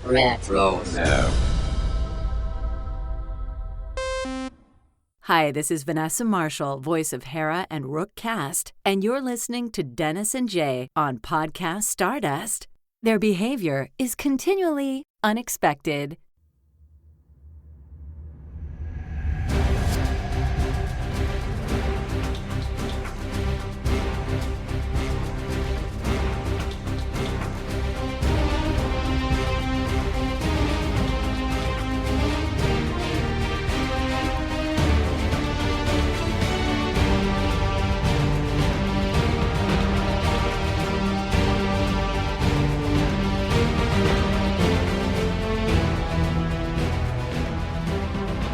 Retro Now. Hi, this is Vanessa Marshall, voice of Hera and Rook Cast, and you're listening to Dennis and Jay on Podcast Stardust. Their behavior is continually unexpected.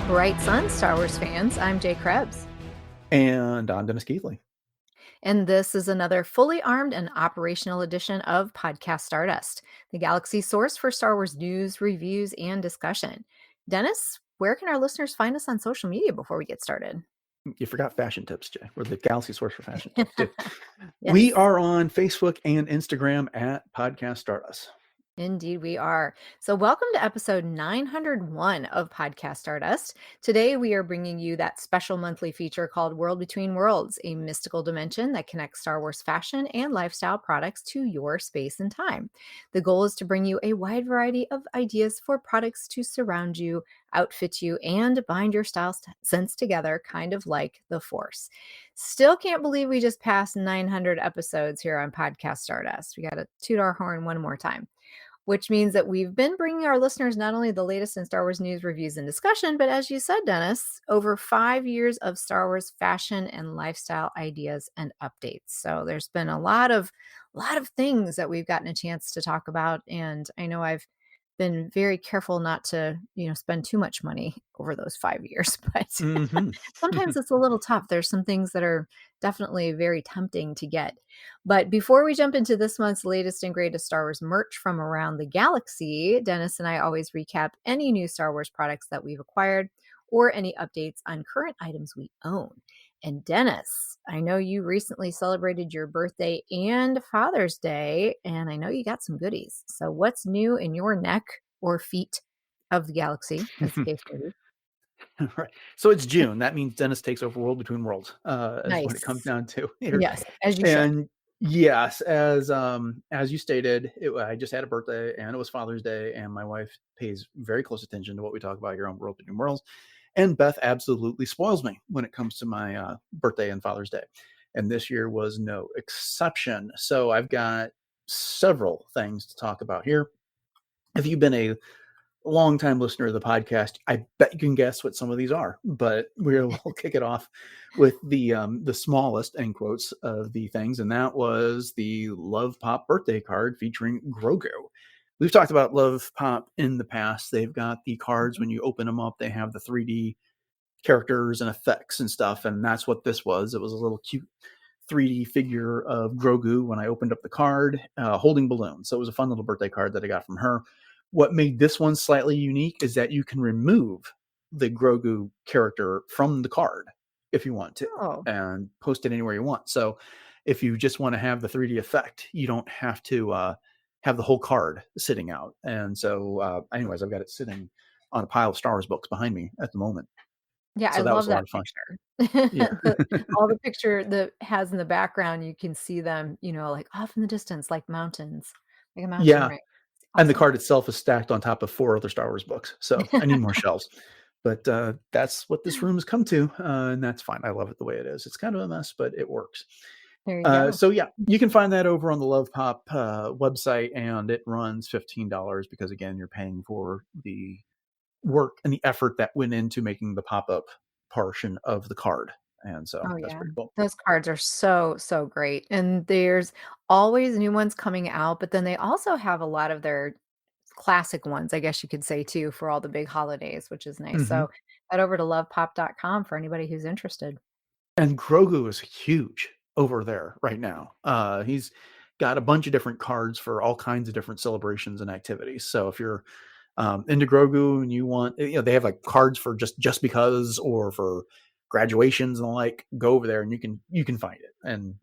Bright Sun Star Wars fans, I'm Jay Krebs. And I'm Dennis Keithley. And this is another fully armed and operational edition of Podcast Stardust, the galaxy source for Star Wars news, reviews, and discussion. Dennis, where can our listeners find us on social media before we get started? You forgot fashion tips, Jay. We're the galaxy source for fashion tips, too. Yes. We are on Facebook and Instagram at Podcast Stardust. Indeed, we are. So, welcome to episode 901 of Podcast Stardust. Today, we are bringing you that special monthly feature called World Between Worlds, a mystical dimension that connects Star Wars fashion and lifestyle products to your space and time. The goal is to bring you a wide variety of ideas for products to surround you, outfit you, and bind your style sense together, kind of like the Force. Still can't believe we just passed 900 episodes here on Podcast Stardust. We got to toot our horn one more time, which means that we've been bringing our listeners not only the latest in Star Wars news, reviews, and discussion, but as you said, Dennis, over 5 years of Star Wars fashion and lifestyle ideas and updates. So there's been a lot of things that we've gotten a chance to talk about. And I know I've been very careful not to, spend too much money over those 5 years, but sometimes it's a little tough. There's some things that are definitely very tempting to get. But before we jump into this month's latest and greatest Star Wars merch from around the galaxy, Dennis and I always recap any new Star Wars products that we've acquired or any updates on current items we own. And Dennis, I know you recently celebrated your birthday and Father's Day, and I know you got some goodies. So what's new in your neck or feet of the galaxy, as the case may be? Right. So it's June. That means Dennis takes over World Between Worlds. Is what it comes down to here. Yes, as you should. And yes, as you stated, I just had a birthday and it was Father's Day, and my wife pays very close attention to what we talk about here on World Between Worlds. And Beth absolutely spoils me when it comes to my birthday and Father's Day. And this year was no exception. So I've got several things to talk about here. If you've been a longtime listener of the podcast, I bet you can guess what some of these are. But we'll kick it off with the smallest, end quotes, of the things. And that was the Love Pop birthday card featuring Grogu. We've talked about Love Pop in the past. They've got the cards, when you open them up, they have the 3D characters and effects and stuff. And that's what this was. It was a little cute 3D figure of Grogu when I opened up the card, holding balloons. So it was a fun little birthday card that I got from her. What made this one slightly unique is that you can remove the Grogu character from the card if you want to, and post it anywhere you want. So if you just want to have the 3D effect, you don't have to have the whole card sitting out. And so anyways, I've got it sitting on a pile of Star Wars books behind me at the moment. Yeah, so I love that picture. Yeah. All the picture that has in the background, you can see them, like off in the distance, like mountains, like a mountain. Yeah. Right? Awesome. And the card itself is stacked on top of 4 other Star Wars books. So I need more shelves. But that's what this room has come to. And that's fine. I love it the way it is. It's kind of a mess, but it works. There you go. So yeah, you can find that over on the Love Pop website, and it runs $15 because, again, you're paying for the work and the effort that went into making the pop-up portion of the card. And so that's pretty cool. Those cards are so great. And there's always new ones coming out, but then they also have a lot of their classic ones, I guess you could say, too, for all the big holidays, which is nice. So head over to lovepop.com for anybody who's interested. And Grogu is huge over there right now. He's got a bunch of different cards for all kinds of different celebrations and activities. So if you're into Grogu and you want, they have like cards for just because, or for graduations and the like, go over there and you can find it. And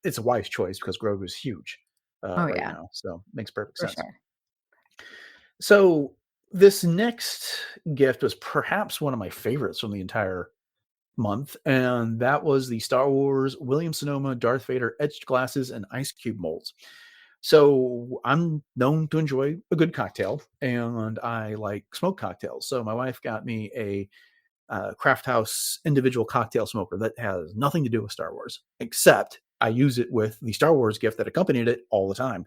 it's a wise choice because Grogu is huge now. So it makes perfect sense. Sure. So this next gift was perhaps one of my favorites from the entire month, and that was the Star Wars William Sonoma Darth Vader etched glasses and ice cube molds. So I'm known to enjoy a good cocktail, and I like smoked cocktails. So my wife got me a Craft House individual cocktail smoker that has nothing to do with Star Wars, except I use it with the Star Wars gift that accompanied it all the time.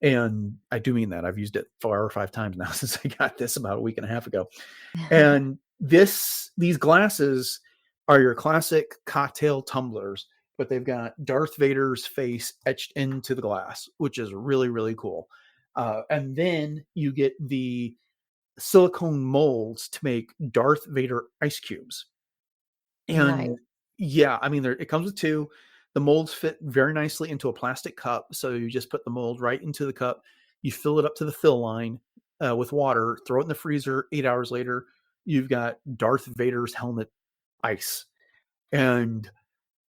And I do mean that. I've used it 4 or 5 times now since I got this about a week and a half ago. And these glasses are your classic cocktail tumblers, but they've got Darth Vader's face etched into the glass, which is really, really cool. And then you get the silicone molds to make Darth Vader ice cubes. Nice. And yeah, I mean, it comes with two. The molds fit very nicely into a plastic cup. So you just put the mold right into the cup. You fill it up to the fill line with water, throw it in the freezer. 8 hours later, you've got Darth Vader's helmet ice. And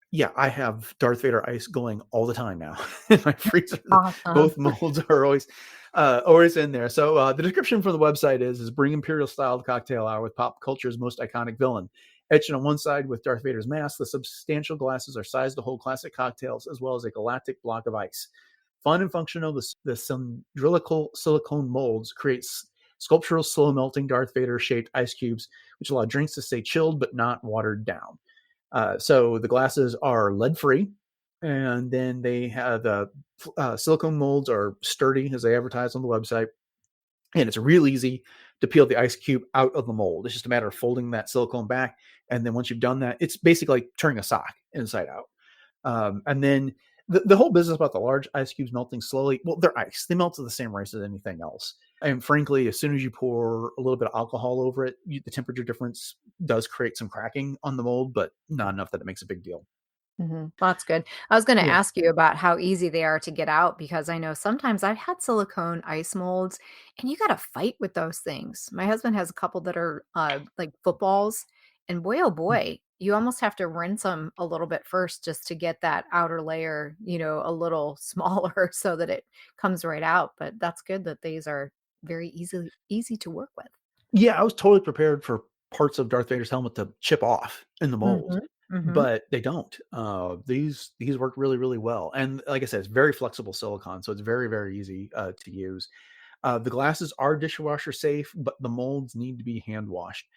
yeah, I have Darth Vader ice going all the time now in my freezer. Awesome. Both molds are always in there. So the description from the website is bring Imperial styled cocktail hour with pop culture's most iconic villain. Etched on one side with Darth Vader's mask, the substantial glasses are sized to hold classic cocktails as well as a galactic block of ice. Fun and functional, the cylindrical silicone molds creates sculptural slow melting Darth Vader shaped ice cubes, which allow drinks to stay chilled but not watered down. So the glasses are lead free, and then they have the silicone molds are sturdy as they advertise on the website, and it's real easy to peel the ice cube out of the mold. It's just a matter of folding that silicone back, and then once you've done that, it's basically like turning a sock inside out. And then the whole business about the large ice cubes melting slowly, well, they're ice. They melt at the same rate as anything else. And frankly, as soon as you pour a little bit of alcohol over it, the temperature difference does create some cracking on the mold, but not enough that it makes a big deal. Well, that's good. I was gonna Yeah. ask you about how easy they are to get out because I know sometimes I've had silicone ice molds and you gotta fight with those things. My husband has a couple that are like footballs, and boy, oh boy, you almost have to rinse them a little bit first just to get that outer layer, a little smaller so that it comes right out. But that's good that these are very easy to work with. Yeah, I was totally prepared for parts of Darth Vader's helmet to chip off in the mold, Mhm. Mhm. but they don't. These work really, really well, and like I said, it's very flexible silicone, so it's very, very easy to use. The glasses are dishwasher safe, but the molds need to be hand washed.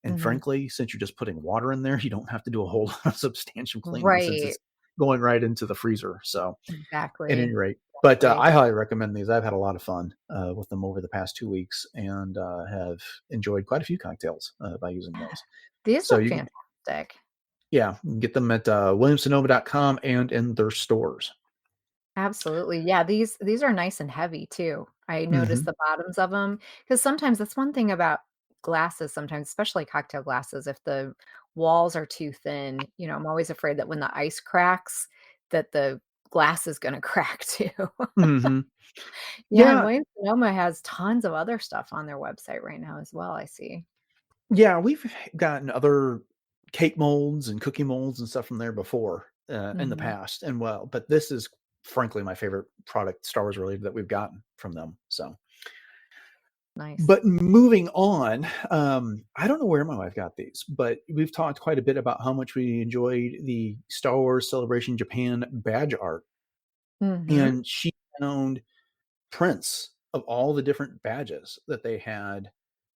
And Mhm. frankly, since you're just putting water in there, you don't have to do a whole lot of substantial cleaning since Right. it's going right into the freezer. So, at any Exactly. rate, but Exactly. I highly recommend these. I've had a lot of fun with them over the past 2 weeks and have enjoyed quite a few cocktails by using those. These So look you, fantastic. yeah, you can get them at williamsonoma.com and in their stores. Absolutely. Yeah, these are nice and heavy too. I noticed Hmm. the bottoms of them because sometimes that's one thing about glasses sometimes, especially cocktail glasses, if the walls are too thin, I'm always afraid that when the ice cracks, that the glass is gonna crack too. Hmm. Yeah, and Yeah, Williams Sonoma has tons of other stuff on their website right now as well, I see. yeah, we've gotten other cake molds and cookie molds and stuff from there before in the Mhm. past, and well, but this is frankly my favorite product, Star Wars related, that we've gotten from them. So, Nice. but moving on, I don't know where my wife got these, but we've talked quite a bit about how much we enjoyed the Star Wars Celebration Japan badge art, Mhm. and she found prints of all the different badges that they had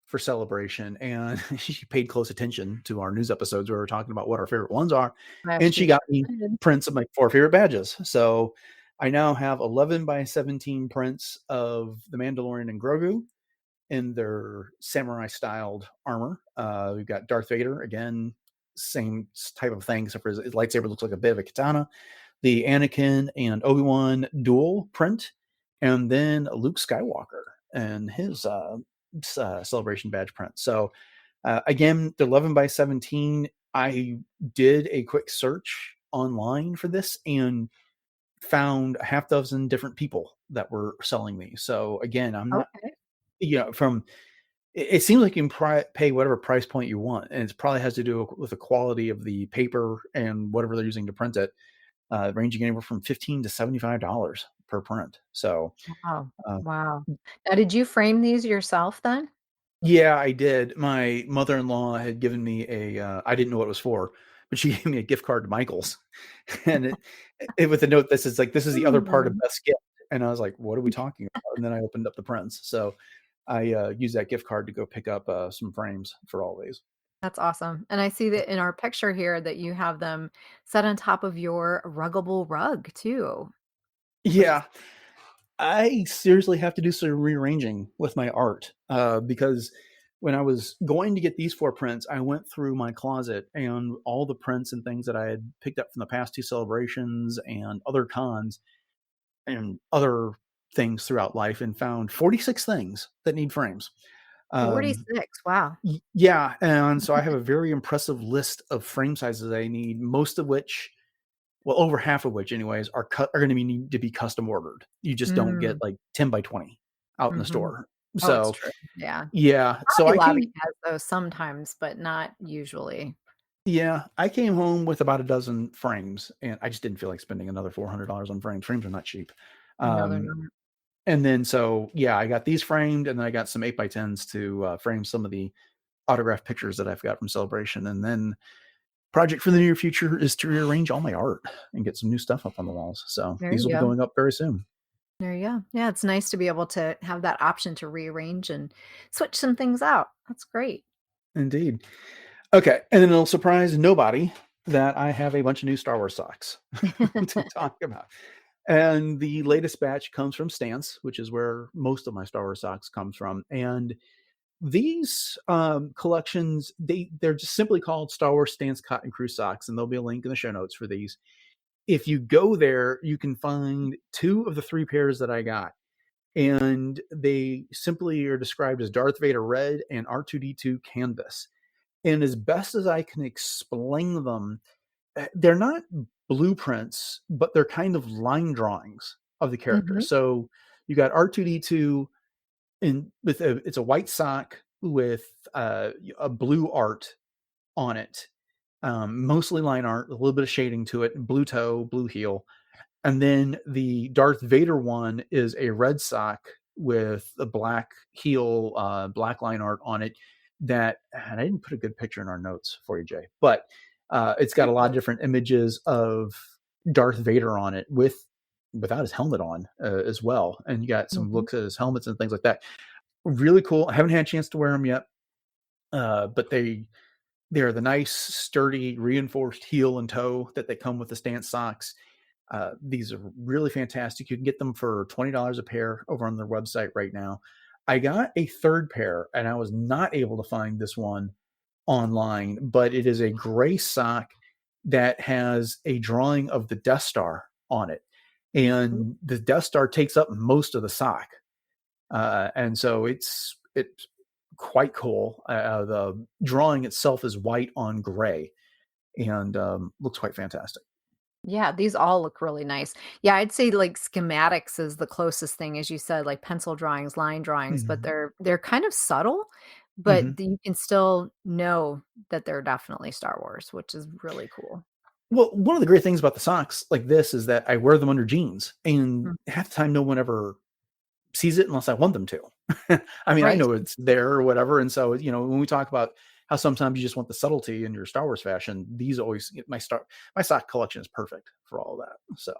for celebration, and she paid close attention to our news episodes where we were talking about what our favorite ones are, and she She got sure me did. prints of my 4 favorite badges. So I now have 11 by 17 prints of the Mandalorian and Grogu in their samurai styled armor. We've got Darth Vader again, same type of thing, except for his lightsaber looks like a bit of a katana. The Anakin and Obi-Wan dual print, and then Luke Skywalker and his celebration badge print. So again, the 11 by 17. I did a quick search online for this and found a half dozen different people that were selling these. So again, I'm not, Okay. from it seems like you can pay whatever price point you want, and it probably has to do with the quality of the paper and whatever they're using to print it, ranging anywhere from $15 to $75 per print. So, Wow. uh, Wow. Now, did you frame these yourself then? yeah, I did. My mother-in-law had given me I didn't know what it was for, but she gave me a gift card to Michael's, and it with a note that says like, "This is the other part of Mm. Best Gift," and I was like, "What are we talking about?" And then I opened up the prints. So I used that gift card to go pick up some frames for all these. That's awesome. And I see that in our picture here that you have them set on top of your ruggable rug too, which is Yeah, I seriously have to do some rearranging with my art because when I was going to get these 4 prints, I went through my closet and all the prints and things that I had picked up from the past 2 celebrations and other cons and other things throughout life and found 46 things that need frames. Um, 46. Wow. yeah, and so I have a very impressive list of frame sizes I need, most of which, well, over half of which anyways are going to need to be custom ordered. You just don't get Mm, like 10 by 20 out in the mhm. store. Oh, it's So, true. Yeah. yeah, so Hobby Lobby has those sometimes, but not usually. I came home with about a dozen frames and I just didn't feel like spending another $400 on frames. Frames are not cheap. No, they're Um, not. and then so yeah, I got these framed and then I got some 8 by 10s to frame some of the autographed pictures that I've got from Celebration. And then project for the near future is to rearrange all my art and get some new stuff up on the walls. So There these you will be go. going up very soon. There you go. Yeah, it's nice to be able to have that option to rearrange and switch some things out. That's great. Indeed. Okay, and then it'll surprise nobody that I have a bunch of new Star Wars socks to talk about. And the latest batch comes from Stance, which is where most of my Star Wars socks comes from. And these collections, they're just simply called Star Wars Stance Cotton Crew socks, and there'll be a link in the show notes for these. If you go there, you can find 2 of the 3 pairs that I got. And they simply are described as Darth Vader red and R2D2 canvas. And as best as I can explain them, they're not blueprints, but they're kind of line drawings of the character. Mhm. So you got R2D2 it's a white sock with a blue art on it, mostly line art, a little bit of shading to it, blue toe, blue heel. And then the Darth Vader one is a red sock with a black heel, black line art on it. And I didn't put a good picture in our notes for you, Jay, but it's got Very a lot of cool. different images of Darth Vader on it without his helmet on as well. And you got some Mhm. looks at his helmets and things like that. Really cool. I haven't had a chance to wear them yet, but they're the nice, sturdy, reinforced heel and toe that they come with the Stance socks. These are really fantastic. You can get them for $20 a pair over on their website right now. I got a third pair and I was not able to find this one online, but it is a gray sock that has a drawing of the Death Star on it. And the Death Star takes up most of the sock. And so it's quite cool. The drawing itself is white on gray and looks quite fantastic. Yeah, these all look really nice. Yeah, I'd say like schematics is the closest thing, as you said, like pencil drawings, line drawings, but Mhm. they're kind of subtle, Mhm. but you can still know that they're definitely Star Wars, which is really cool. Well, one of the great things about the socks like this is that I wear them under jeans, and Mm. half the time no one ever sees it unless I want them to. I mean, I Right. know it's there or whatever, and so, when we talk about how sometimes you just want the subtlety in your Star Wars fashion, these always my sock collection is perfect for all of that. So,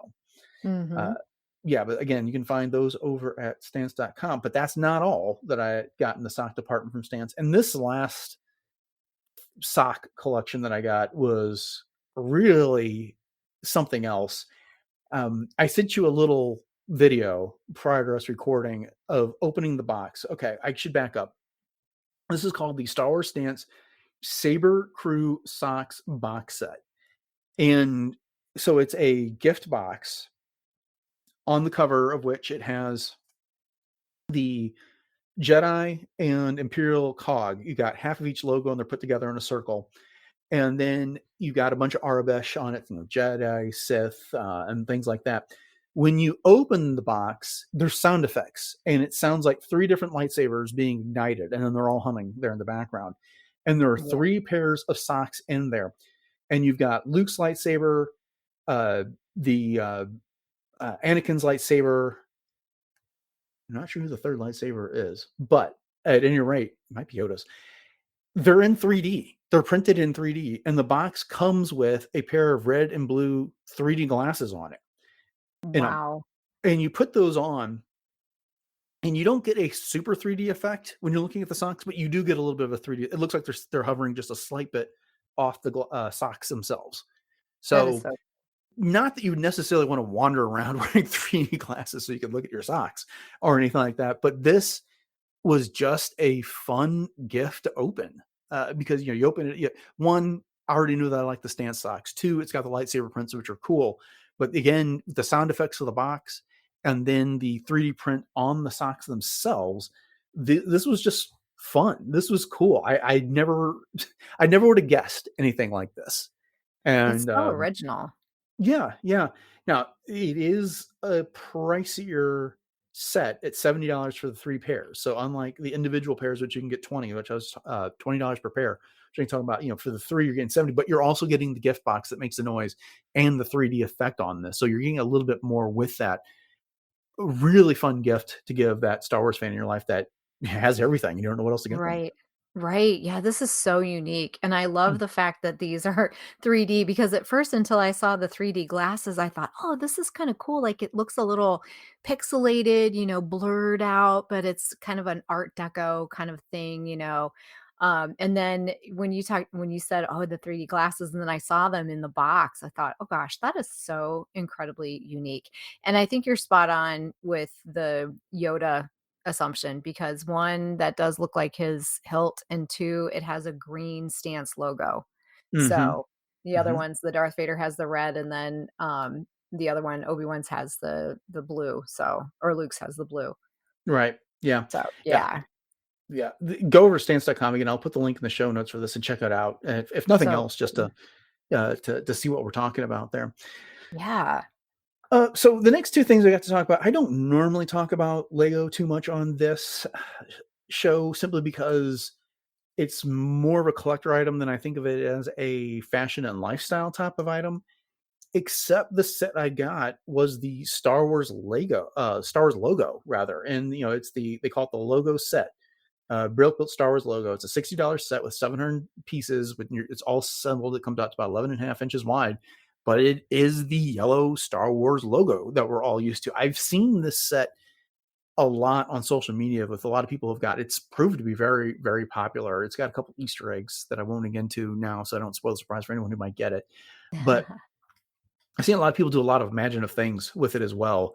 uh, Mhm. yeah, but again, you can find those over at Stance.com, but that's not all that I got in the sock department from Stance. And this last sock collection that I got was really something else. I sent you a little video prior to us recording of opening the box. Okay, I should back up. This is called the Star Wars Stance Saber Crew Socks box set. And so it's a gift box on the cover of which it has the Jedi and Imperial cog. You got half of each logo and they're put together in a circle. And then you got a bunch of Arabesh on it, Jedi, Sith, and things like that. When you open the box, there's sound effects, and it sounds like 3 different lightsabers being ignited, and then they're all humming there in the background. And there are Yeah. 3 pairs of socks in there, and you've got Luke's lightsaber, uh, the Anakin's lightsaber. I'm not sure who the third lightsaber is, but at any rate, it might be Yoda's. They're in 3D. They're printed in 3D, and the box comes with a pair of red and blue 3D glasses on it. Wow. And you put those on, and you don't get a super 3D effect when you're looking at the socks, but you do get a little bit of a 3D. It looks like they're hovering just a slight bit off the socks themselves. That is So, so not that you would necessarily want to wander around wearing 3D glasses so you can look at your socks or anything like that, but this was just a fun gift to open because you open it. One, I already knew that I liked the stance socks. Two, it's got the lightsaber prints, which are cool. But again, the sound effects of the box and then the 3D print on the socks themselves, this was just fun. This was cool. I never would have guessed anything like this. it's And so original. yeah. Now it is a pricier set at $70 for the 3 pairs. So unlike the individual pairs, which you can get 20, which was $20 per pair, which you can talk about, for the 3, you're getting 70, but you're also getting the gift box that makes the noise and the 3D effect on this. So you're getting a little bit more with that. A really fun gift to give that Star Wars fan in your life that has everything. You don't know what else to get them. Right. Right. Yeah, this is so unique. And I love the fact that these are 3D because at first, until I saw the 3D glasses, I thought, oh, this is kind of cool. Like it looks a little pixelated, blurred out, but it's kind of an Art Deco kind of thing. And then when you said, oh, the 3D glasses, and then I saw them in the box, I thought, oh gosh, that is so incredibly unique. And I think you're spot on with the Yoda assumption because one, that does look like his hilt, and two, it has a green stance logo. Mm-hmm. So the other ones, the Darth Vader has the red, and then the other one, Obi-Wan's has the blue. So, or Luke's has the blue. Right. Yeah. So yeah. Go over to stance.com again. I'll put the link in the show notes for this and check it out. If nothing So else, just to see what we're talking about there. yeah. So the next 2 things I got to talk about, I don't normally talk about Lego too much on this show simply because it's more of a collector item than I think of it as a fashion and lifestyle type of item. Except the set I got was the Star Wars logo rather, and they call it the logo set. Brill built Star Wars logo. It's a $60 set with 700 pieces. It's all assembled. It comes out to about 11.5 inches wide, but it is the yellow Star Wars logo that we're all used to. I've seen this set a lot on social media with a lot of people who've got. It's proved to be very, very popular. It's got a couple Easter eggs that I won't get into now, so I don't spoil the surprise for anyone who might get it. But I've seen a lot of people do a lot of imaginative things with it as well.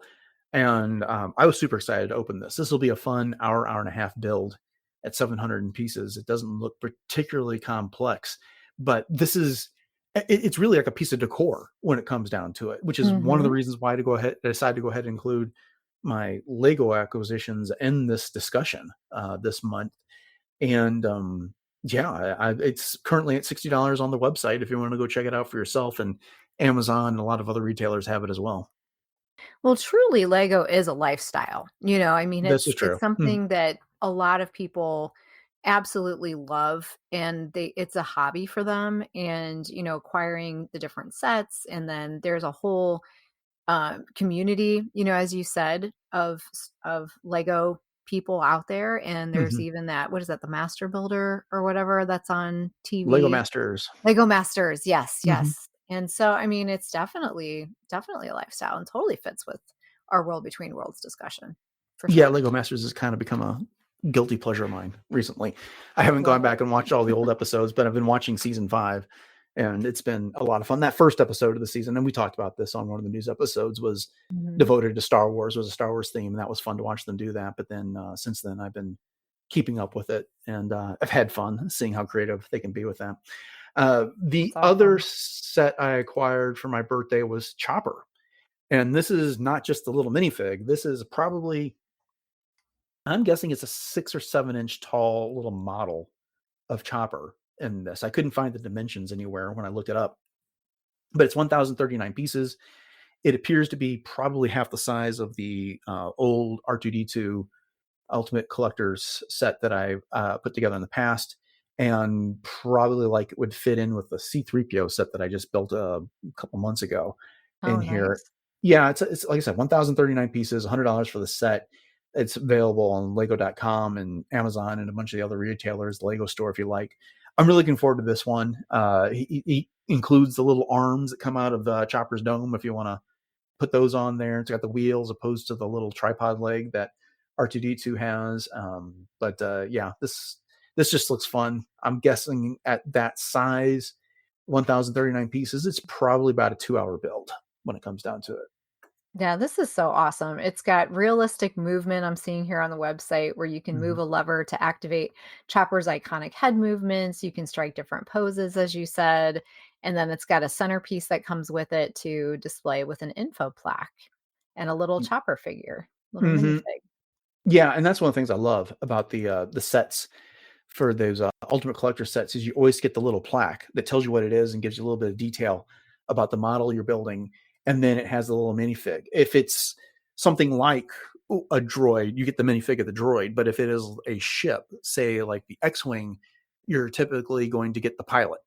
And I was super excited to open this. This will be a fun hour and a half build at 700 pieces. It doesn't look particularly complex, but it's really like a piece of decor when it comes down to it, which is one of the reasons why I decided to go ahead and include my Lego acquisitions in this discussion this month. And it's currently at $60 on the website if you want to go check it out for yourself, and Amazon and a lot of other retailers have it as well. Well, truly, Lego is a lifestyle. I mean, This is true. it's something that a lot of people absolutely love, and it's a hobby for them. And acquiring the different sets, and then there's a whole community, as you said, of Lego people out there. And there's even that, what is that, the Master Builder or whatever that's on TV? Lego Masters. Lego Masters, yes. And so, I mean, it's definitely a lifestyle and totally fits with our World Between Worlds discussion, for sure. Yeah, Lego Masters has kind of become a guilty pleasure of mine recently. I haven't gone back and watched all the old episodes, but I've been watching season 5, and it's been a lot of fun. That first episode of the season, and we talked about this on one of the news episodes, was devoted to Star Wars, was a Star Wars theme, and that was fun to watch them do that. But then since then, I've been keeping up with it, and I've had fun seeing how creative they can be with that. The other set I acquired for my birthday was Chopper. And this is not just the little minifig. This is probably, I'm guessing it's a 6 or 7 inch tall little model of Chopper in this. I couldn't find the dimensions anywhere when I looked it up, but it's 1,039 pieces. It appears to be probably half the size of the old R2-D2 Ultimate Collector's set that I put together in the past. And probably like it would fit in with the C-3PO set that I just built a couple months ago here. Yeah, it's like I said, 1,039 pieces, $100 for the set. It's available on Lego.com and Amazon and a bunch of the other retailers, the Lego store if you like. I'm really looking forward to this one. He includes the little arms that come out of the Chopper's dome if you want to put those on there. It's got the wheels opposed to the little tripod leg that R2D2 has. Yeah, this just looks fun. I'm guessing at that size, 1,039 pieces, it's probably about a 2-hour build when it comes down to it. Yeah, this is so awesome. It's got realistic movement I'm seeing here on the website where you can move Mhm. a lever to activate Chopper's iconic head movements. You can strike different poses, as you said. And then it's got a centerpiece that comes with it to display with an info plaque and a little Chopper figure, little Mhm. minifig. Yeah, and that's one of the things I love about the sets for those Ultimate Collector sets is you always get the little plaque that tells you what it is and gives you a little bit of detail about the model you're building, and then it has a little minifig. If it's something like a droid, you get the minifig of the droid, but if it is a ship, say like the X-wing, you're typically going to get the pilot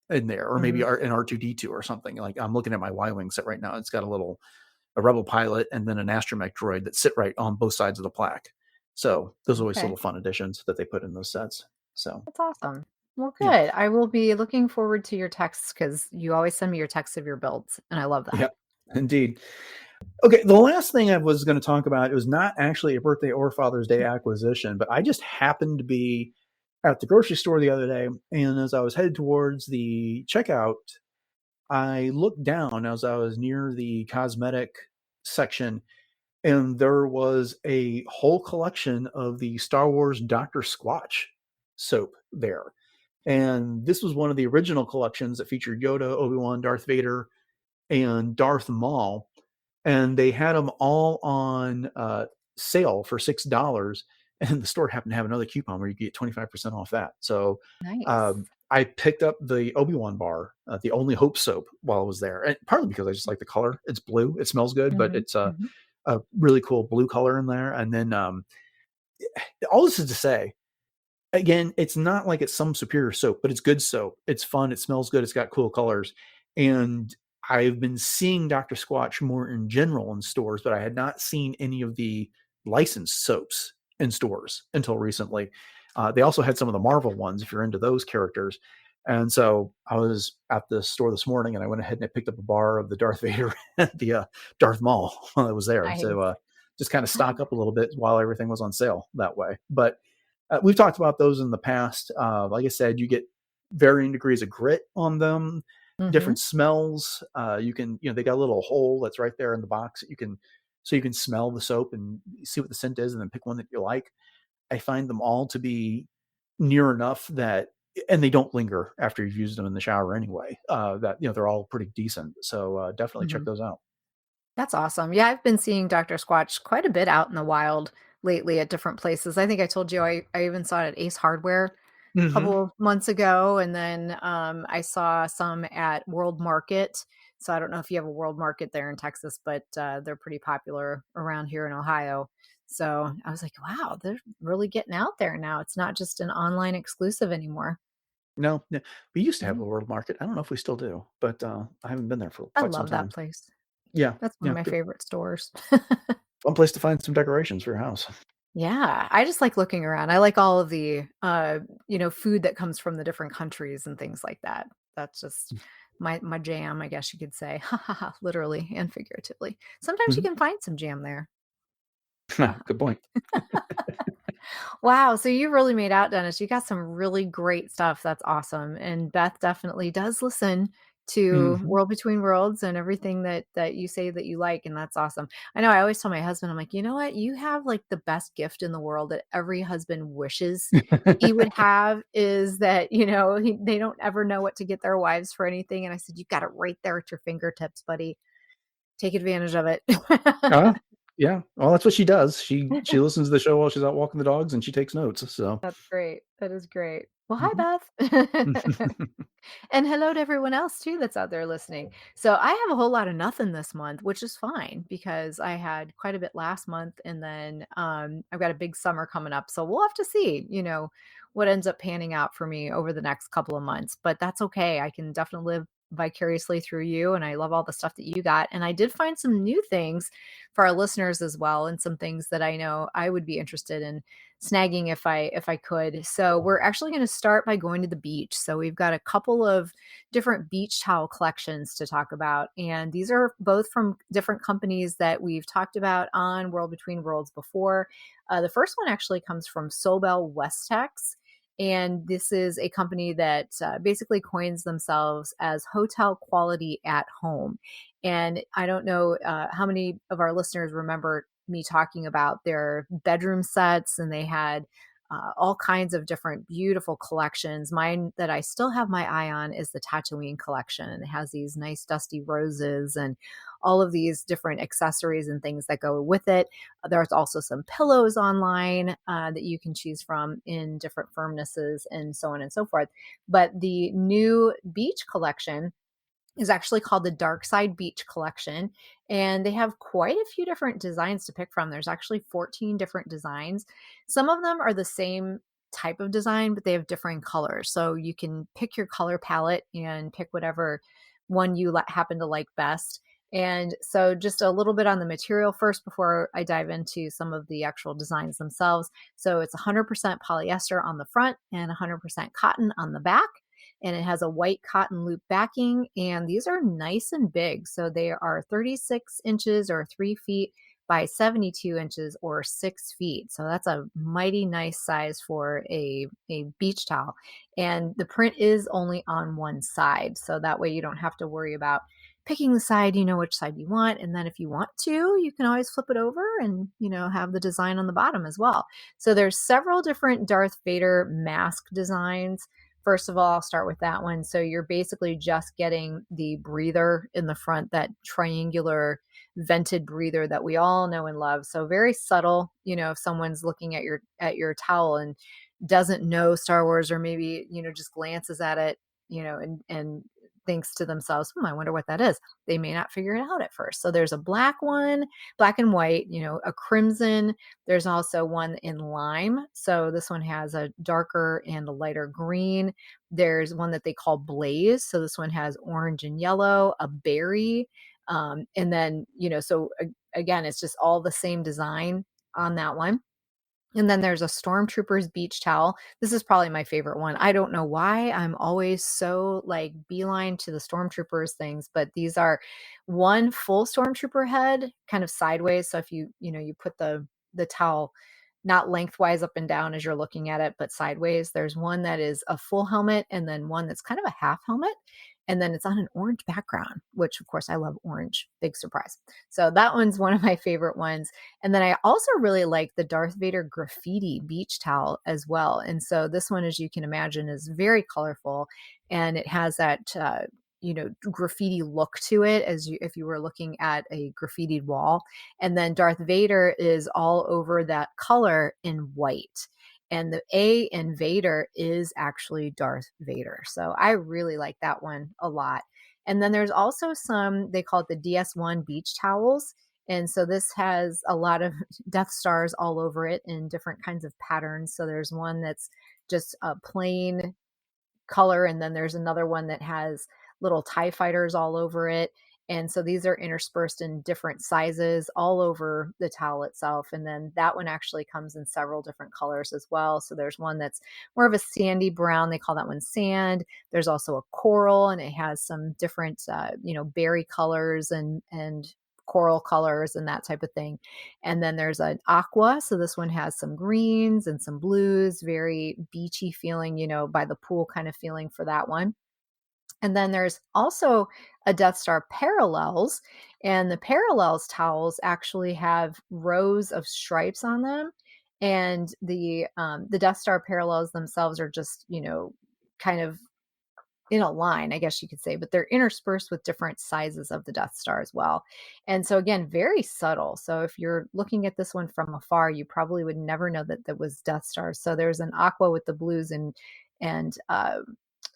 in there, or maybe Mhm. an R2D2 or something. Like I'm looking at my Y-wing set right now; it's got a rebel pilot and then an astromech droid that sit right on both sides of the plaque. So those are always Okay, little fun additions that they put in those sets. So that's awesome. Well, yeah, good. I will be looking forward to your texts because you always send me your texts of your builds, and I love that. yeah, indeed. Okay, the last thing I was going to talk about, it was not actually a birthday or Father's Day acquisition, but I just happened to be at the grocery store the other day, and as I was headed towards the checkout, I looked down as I was near the cosmetic section, and there was a whole collection of the Star Wars Dr. Squatch soap there. And this was one of the original collections that featured Yoda, Obi-Wan, Darth Vader, and Darth Maul. And they had them all on sale for $6. And the store happened to have another coupon where you get 25% off that. So Nice. um, I picked up the Obi-Wan bar, the Only Hope soap, while I was there. And partly because I just like the color. It's blue. It smells good, but Mhm, it's a mhm. really cool blue color in there. And then all this is to say, again, it's not like it's some superior soap, but it's good soap. It's fun. It smells good. It's got cool colors. And I've been seeing Dr. Squatch more in general in stores, but I had not seen any of the licensed soaps in stores until recently. They also had some of the Marvel ones if you're into those characters. And so I was at the store this morning and I went ahead and I picked up a bar of the Darth Vader and the Darth Maul while I was there. So Nice. just kind of stock up a little bit while everything was on sale that way. But we've talked about those in the past. Like I said, you get varying degrees of grit on them, Mhm. different smells. They got a little hole that's right there in the box that so you can smell the soap and see what the scent is and then pick one that you like. I find them all to be near enough and they don't linger after you've used them in the shower anyway. They're all pretty decent. So definitely check Mhm. those out. That's awesome. Yeah, I've been seeing Dr. Squatch quite a bit out in the wild lately at different places. I think I told you I even saw it at Ace Hardware a Mm-hmm. couple of months ago, and then, I saw some at World Market. So I don't know if you have a World Market there in Texas, but, they're pretty popular around here in Ohio. So I was like, "Wow, they're really getting out there now. It's not just an online exclusive anymore." No, no, we used to have Mhm. a World Market. I don't know if we still do, but I haven't been there for I quite some love that time. place. Yeah, That's one of yeah, my good. favorite stores. Fun place to find some decorations for your house. Yeah, I just like looking around. I like all of the, food that comes from the different countries and things like that. That's just my jam, I guess you could say. Ha ha ha, literally and figuratively. Sometimes you Mhm. can find some jam there. Good point. Wow, so you really made out, Dennis. You got some really great stuff. That's awesome. And Beth definitely does listen to Mhm. World Between Worlds and everything that you say that you like, and that's awesome. I know I always tell my husband, I'm like, you know what? You have like the best gift in the world that every husband wishes he would have is that, they don't ever know what to get their wives for anything. And I said, you got it right there at your fingertips, buddy. Take advantage of it. Uh, yeah. Well, that's what she does. She listens to the show while she's out walking the dogs, and she takes notes. So, That's great. That is great. Well, hi, mhm. Beth. And hello to everyone else too that's out there listening. So I have a whole lot of nothing this month, which is fine because I had quite a bit last month and then I've got a big summer coming up. So we'll have to see, what ends up panning out for me over the next couple of months. But that's okay. I can definitely vicariously through you, and I love all the stuff that you got. And I did find some new things for our listeners as well, and some things that I know I would be interested in snagging if I could. So we're actually going to start by going to the beach. So we've got a couple of different beach towel collections to talk about, and these are both from different companies that we've talked about on World Between Worlds before. The first one actually comes from Sobel Westex. And this is a company that basically coins themselves as hotel quality at home. And I don't know how many of our listeners remember me talking about their bedroom sets, and they had all kinds of different beautiful collections. Mine that I still have my eye on is the Tatooine collection, and it has these nice dusty roses and all of these different accessories and things that go with it. There's also some pillows online that you can choose from in different firmnesses and so on and so forth. But the new beach collection is actually called the Dark Side Beach Collection. And they have quite a few different designs to pick from. There's actually 14 different designs. Some of them are the same type of design, but they have different colors. So you can pick your color palette and pick whatever one you happen to like best. And so just a little bit on the material first before I dive into some of the actual designs themselves. So it's 100% polyester on the front and 100% cotton on the back. And it has a white cotton loop backing, and these are nice and big. So they are 36 inches or 3 feet by 72 inches or 6 feet. So that's a mighty nice size for a beach towel. And the print is only on one side. So that way you don't have to worry about picking the side, you know which side you want. And then if you want to, you can always flip it over and, have the design on the bottom as well. So there's several different Darth Vader mask designs. First of all, I'll start with that one. So you're basically just getting the breather in the front, that triangular vented breather that we all know and love. So very subtle. If someone's looking at your towel and doesn't know Star Wars, or maybe, just glances at it, and thinks to themselves, I wonder what that is. They may not figure it out at first. So there's a black one, black and white, a crimson. There's also one in lime. So this one has a darker and a lighter green. There's one that they call blaze. So this one has orange and yellow, a berry. And then, so again, it's just all the same design on that one. And then there's a Stormtroopers beach towel. This is probably my favorite one. I don't know why I'm always so beeline to the Stormtroopers things, but these are one full Stormtrooper head kind of sideways. So if you put the towel not lengthwise up and down as you're looking at it, but sideways, there's one that is a full helmet, and then one that's kind of a half helmet. And then it's on an orange background, which of course I love orange, big surprise. So that one's one of my favorite ones. And then I also really like the Darth Vader graffiti beach towel as well. And so this one, as you can imagine, is very colorful, and it has that, graffiti look to it, if you were looking at a graffitied wall. And then Darth Vader is all over that color in white. And the A in Vader is actually Darth Vader. So I really like that one a lot. And then there's also some, they call it the DS1 beach towels. And so this has a lot of Death Stars all over it in different kinds of patterns. So there's one that's just a plain color, and then there's another one that has little TIE fighters all over it. And so these are interspersed in different sizes all over the towel itself. And then that one actually comes in several different colors as well. So there's one that's more of a sandy brown. They call that one sand. There's also a coral, and it has some different, berry colors and coral colors and that type of thing. And then there's an aqua. So this one has some greens and some blues, very beachy feeling, by the pool kind of feeling for that one. And then there's also a Death Star Parallels, and the Parallels towels actually have rows of stripes on them. And the Death Star Parallels themselves are just, kind of in a line, I guess you could say, but they're interspersed with different sizes of the Death Star as well. And so again, very subtle. So if you're looking at this one from afar, you probably would never know that that was Death Stars. So there's an aqua with the blues and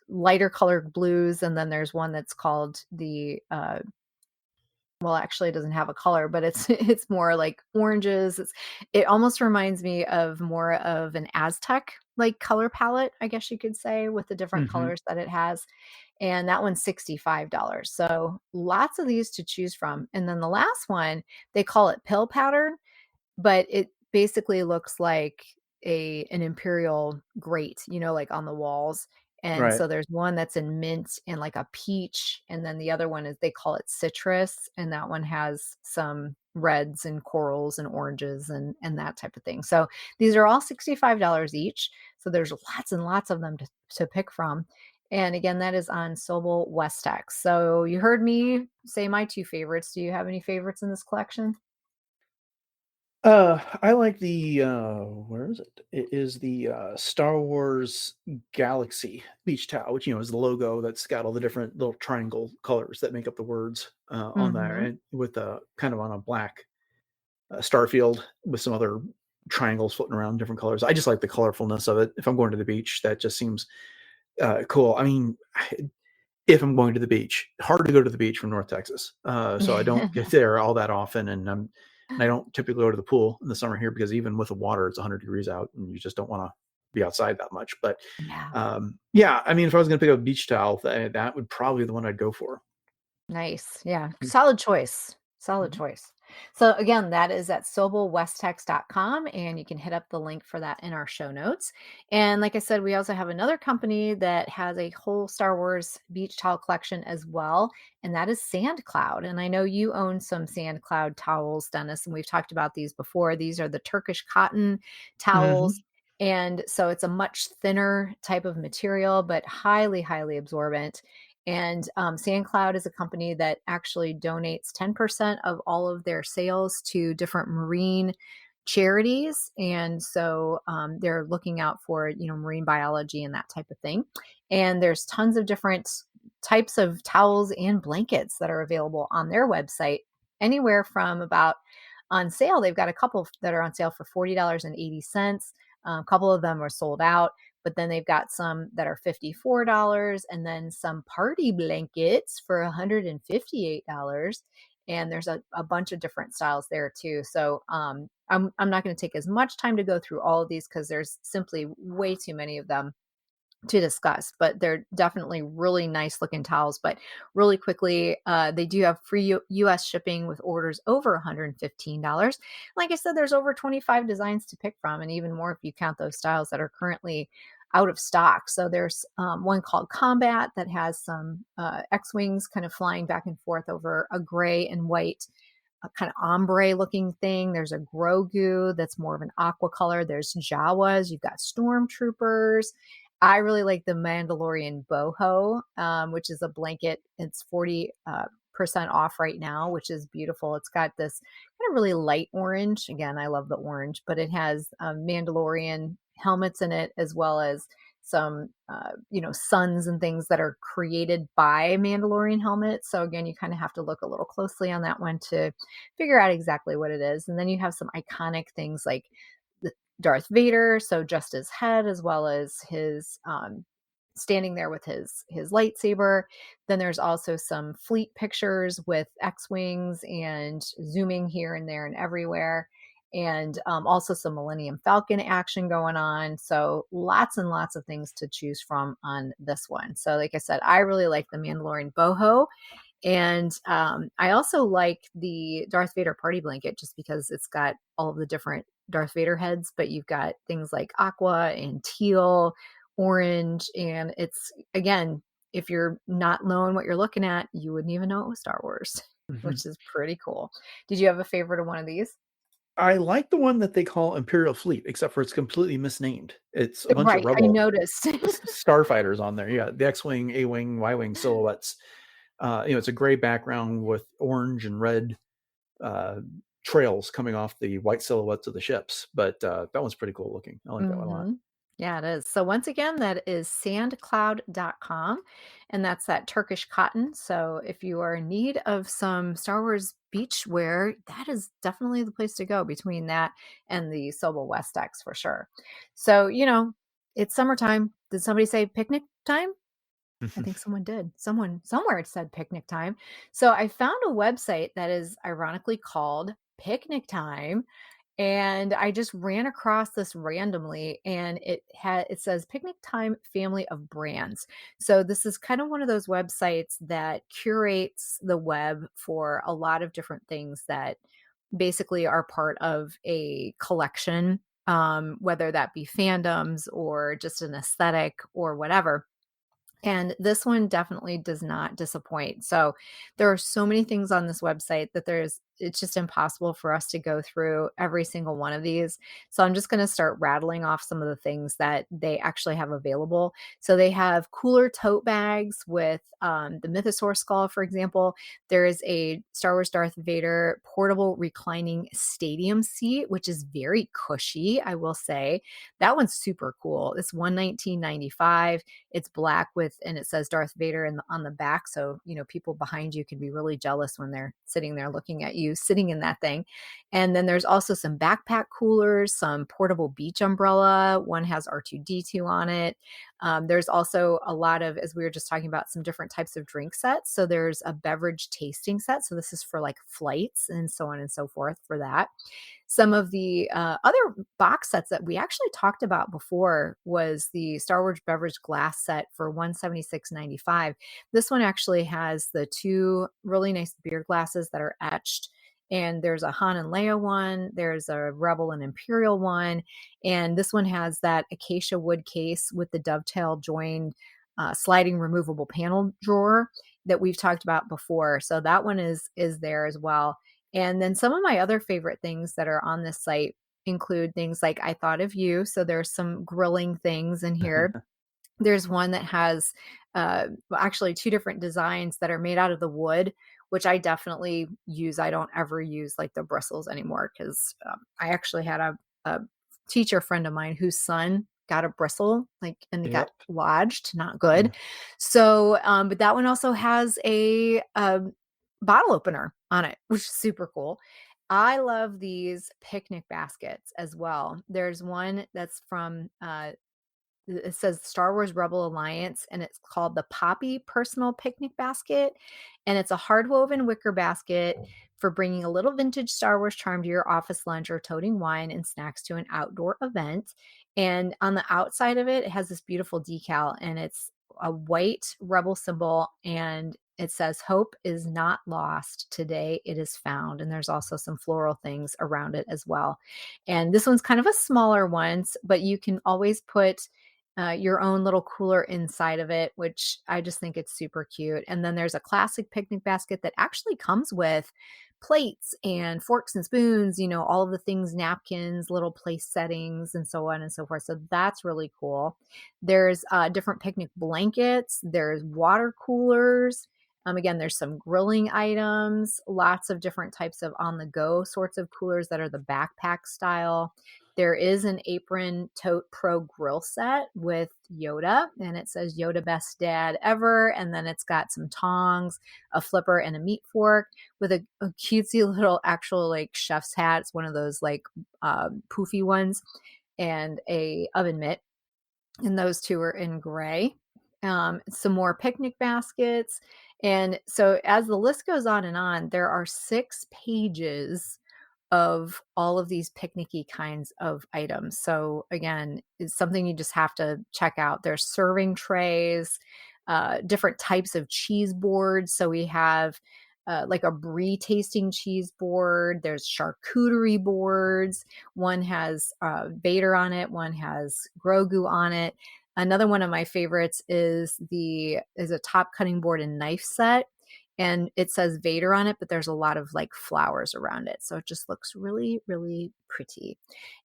lighter colored blues, and then there's one that's called the well, actually it doesn't have a color, but it's more like oranges. It almost reminds me of more of an Aztec like color palette, I guess you could say, with the different Hmm. colors that it has. And that one's $65. So lots of these to choose from. And then the last one, they call it pill powder, but it basically looks like an imperial grate, like on the walls. And Right. so there's one that's in mint and like a peach, and then the other one is they call it citrus, and that one has some reds and corals and oranges and that type of thing. So these are all $65 each. So there's lots and lots of them to pick from. And again, that is on Sobel Westex. So you heard me say my two favorites. Do you have any favorites in this collection? I like the where is it? It is the Star Wars Galaxy beach towel, which is the logo that's got all the different little triangle colors that make up the words on there, Mhm. and with a kind of on a black star field with some other triangles floating around different colors. I just like the colorfulness of it. If I'm going to the beach, that just seems cool. I mean, if I'm going to the beach, hard to go to the beach from North Texas, so I don't get there all that often, and I don't typically go to the pool in the summer here because even with the water, it's 100 degrees out, and you just don't want to be outside that much. But Yeah. yeah, I mean, if I was going to pick up a beach towel, that would probably be the one I'd go for. Nice. Yeah. Solid choice. Solid Mhm. choice. So again, that is at sobelwestex.com, and you can hit up the link for that in our show notes. And like I said, we also have another company that has a whole Star Wars beach towel collection as well, and that is Sand Cloud. And I know you own some Sand Cloud towels, Dennis, and we've talked about these before. These are the Turkish cotton towels. Mhm. And so it's a much thinner type of material, but highly, highly absorbent. And SandCloud is a company that actually donates 10% of all of their sales to different marine charities. And so they're looking out for, marine biology and that type of thing. And there's tons of different types of towels and blankets that are available on their website, anywhere from about on sale. They've got a couple that are on sale for $40.80. A couple of them are sold out, but then they've got some that are $54 and then some party blankets for $158. And there's a bunch of different styles there too. So I'm not going to take as much time to go through all of these because there's simply way too many of them to discuss, but they're definitely really nice looking towels. But really quickly, they do have free US shipping with orders over $115. Like I said, there's over 25 designs to pick from, and even more if you count those styles that are currently out of stock. So there's one called Combat that has some X-Wings kind of flying back and forth over a gray and white kind of ombre looking thing. There's a Grogu that's more of an aqua color. There's Jawas. You've got stormtroopers. I really like the Mandalorian boho, which is a blanket. It's 40% off right now, which is beautiful. It's got this kind of really light orange. Again, I love the orange, but it has Mandalorian helmets in it, as well as some, suns and things that are created by Mandalorian helmets. So again, you kind of have to look a little closely on that one to figure out exactly what it is. And then you have some iconic things like the Darth Vader, so just his head as well as his standing there with his lightsaber. Then there's also some fleet pictures with X-wings and zooming here and there and everywhere. And also some Millennium Falcon action going on. So lots and lots of things to choose from on this one. So, like I said, I really like the Mandalorian boho. And I also like the Darth Vader party blanket just because it's got all of the different Darth Vader heads, but you've got things like aqua and teal, orange. And it's, again, if you're not knowing what you're looking at, you wouldn't even know it was Star Wars, Mhm. which is pretty cool. Did you have a favorite of one of these? I like the one that they call Imperial Fleet, except for it's completely misnamed. It's a bunch of Right. I rebel noticed. starfighters on there. Yeah, the X-wing, A-wing, Y-wing silhouettes. It's a gray background with orange and red uh, trails coming off the white silhouettes of the ships. But that one's pretty cool looking. I like that one a lot. Mhm. Yeah, it is. So once again, that is sandcloud.com, and that's that Turkish cotton. So if you are in need of some Star Wars beach wear, that is definitely the place to go between that and the Sobel Westex for sure. So, it's summertime. Did somebody say picnic time? I think someone did. Someone somewhere it said picnic time. So I found a website that is ironically called Picnic Time, And I just ran across this randomly, and it says Picnic Time Family of Brands. So this is kind of one of those websites that curates the web for a lot of different things that basically are part of a collection, whether that be fandoms or just an aesthetic or whatever. And this one definitely does not disappoint. So there are so many things on this website that it's just impossible for us to go through every single one of these. So I'm just going to start rattling off some of the things that they actually have available. So they have cooler tote bags with the Mythosaur skull, for example. There is a Star Wars Darth Vader portable reclining stadium seat, which is very cushy, I will say. That one's super cool. It's $119.95. It's black and it says Darth Vader on the back. So, people behind you can be really jealous when they're sitting there looking at you sitting in that thing. And then there's also some backpack coolers, some portable beach umbrella. One has R2D2 on it. There's also a lot of, as we were just talking about, some different types of drink sets. So there's a beverage tasting set. So this is for like flights and so on and so forth for that. Some of the other box sets that we actually talked about before was the Star Wars beverage glass set for $176.95. This one actually has the two really nice beer glasses that are etched. And there's a Han and Leia one, there's a Rebel and Imperial one, and this one has that acacia wood case with the dovetail joined sliding removable panel drawer that we've talked about before. So that one is there as well. And then some of my other favorite things that are on this site include things like I Thought of You. So there's some grilling things in here. There's one that has actually two different designs that are made out of the wood, which I definitely use. I don't ever use like the bristles anymore because I actually had a teacher friend of mine whose son got a bristle and it got lodged, not good. So, but that one also has a bottle opener on it, which is super cool. I love these picnic baskets as well. There's one that's from it says Star Wars Rebel Alliance, and it's called the Poppy Personal Picnic Basket. And it's a hard woven wicker basket for bringing a little vintage Star Wars charm to your office lunch or toting wine and snacks to an outdoor event. And on the outside of it, it has this beautiful decal, and it's a white Rebel symbol, and it says, "Hope is not lost. Today it is found." And there's also some floral things around it as well. And this one's kind of a smaller one, but you can always put your own little cooler inside of it, which I just think it's super cute. And then there's a classic picnic basket that actually comes with plates and forks and spoons, all of the things, napkins, little place settings, and so on and so forth. So that's really cool. There's different picnic blankets. There's water coolers. Again, there's some grilling items, lots of different types of on-the-go sorts of coolers that are the backpack style. There is an Apron Tote Pro grill set with Yoda, and it says Yoda best dad ever. And then it's got some tongs, a flipper, and a meat fork with a cutesy little actual like chef's hat. It's one of those like poofy ones, and a oven mitt. And those two are in gray. Some more picnic baskets. And so as the list goes on, there are 6 pages of all of these picnicky kinds of items. So again, it's something you just have to check out. There's serving trays, different types of cheese boards. So we have like a brie tasting cheese board. There's charcuterie boards. One has Vader on it. One has Grogu on it. Another one of my favorites is a top cutting board and knife set. And it says Vader on it, but there's a lot of like flowers around it. So it just looks really, really pretty.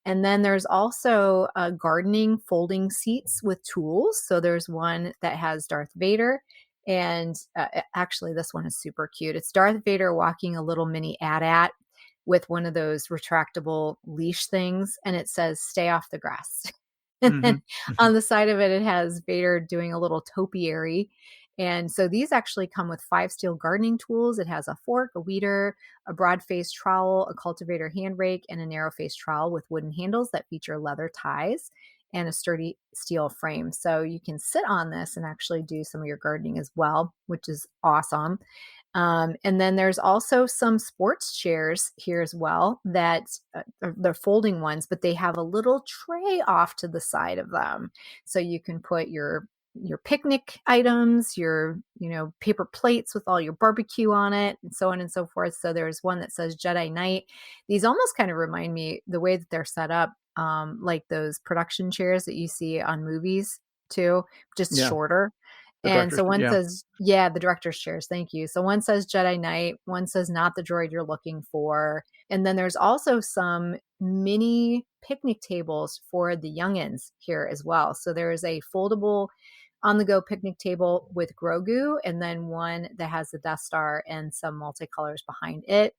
And then there's also gardening folding seats with tools. So there's one that has Darth Vader. And actually, this one is super cute. It's Darth Vader walking a little mini AT-AT with one of those retractable leash things. And it says, "Stay off the grass." And then on the side of it, it has Vader doing a little topiary. And so these actually come with 5 steel gardening tools. It has a fork, a weeder, a broad-faced trowel, a cultivator hand rake, and a narrow-faced trowel with wooden handles that feature leather ties. and a sturdy steel frame. So you can sit on this and actually do some of your gardening as well, which is awesome. And then there's also some sports chairs here as well that they're folding ones, but they have a little tray off to the side of them. So you can put your picnic items, your, paper plates with all your barbecue on it, and so on and so forth. So there's one that says Jedi Knight. These almost kind of remind me the way that they're set up, like those production chairs that you see on movies too, just Yeah. shorter. The And so director's, one yeah. says, yeah, the director's chairs. Thank you. So one says Jedi Knight, one says not the droid you're looking for. And then there's also some mini picnic tables for the youngins here as well. So there is a foldable on the go picnic table with Grogu, and then one that has the Death Star and some multicolors behind it.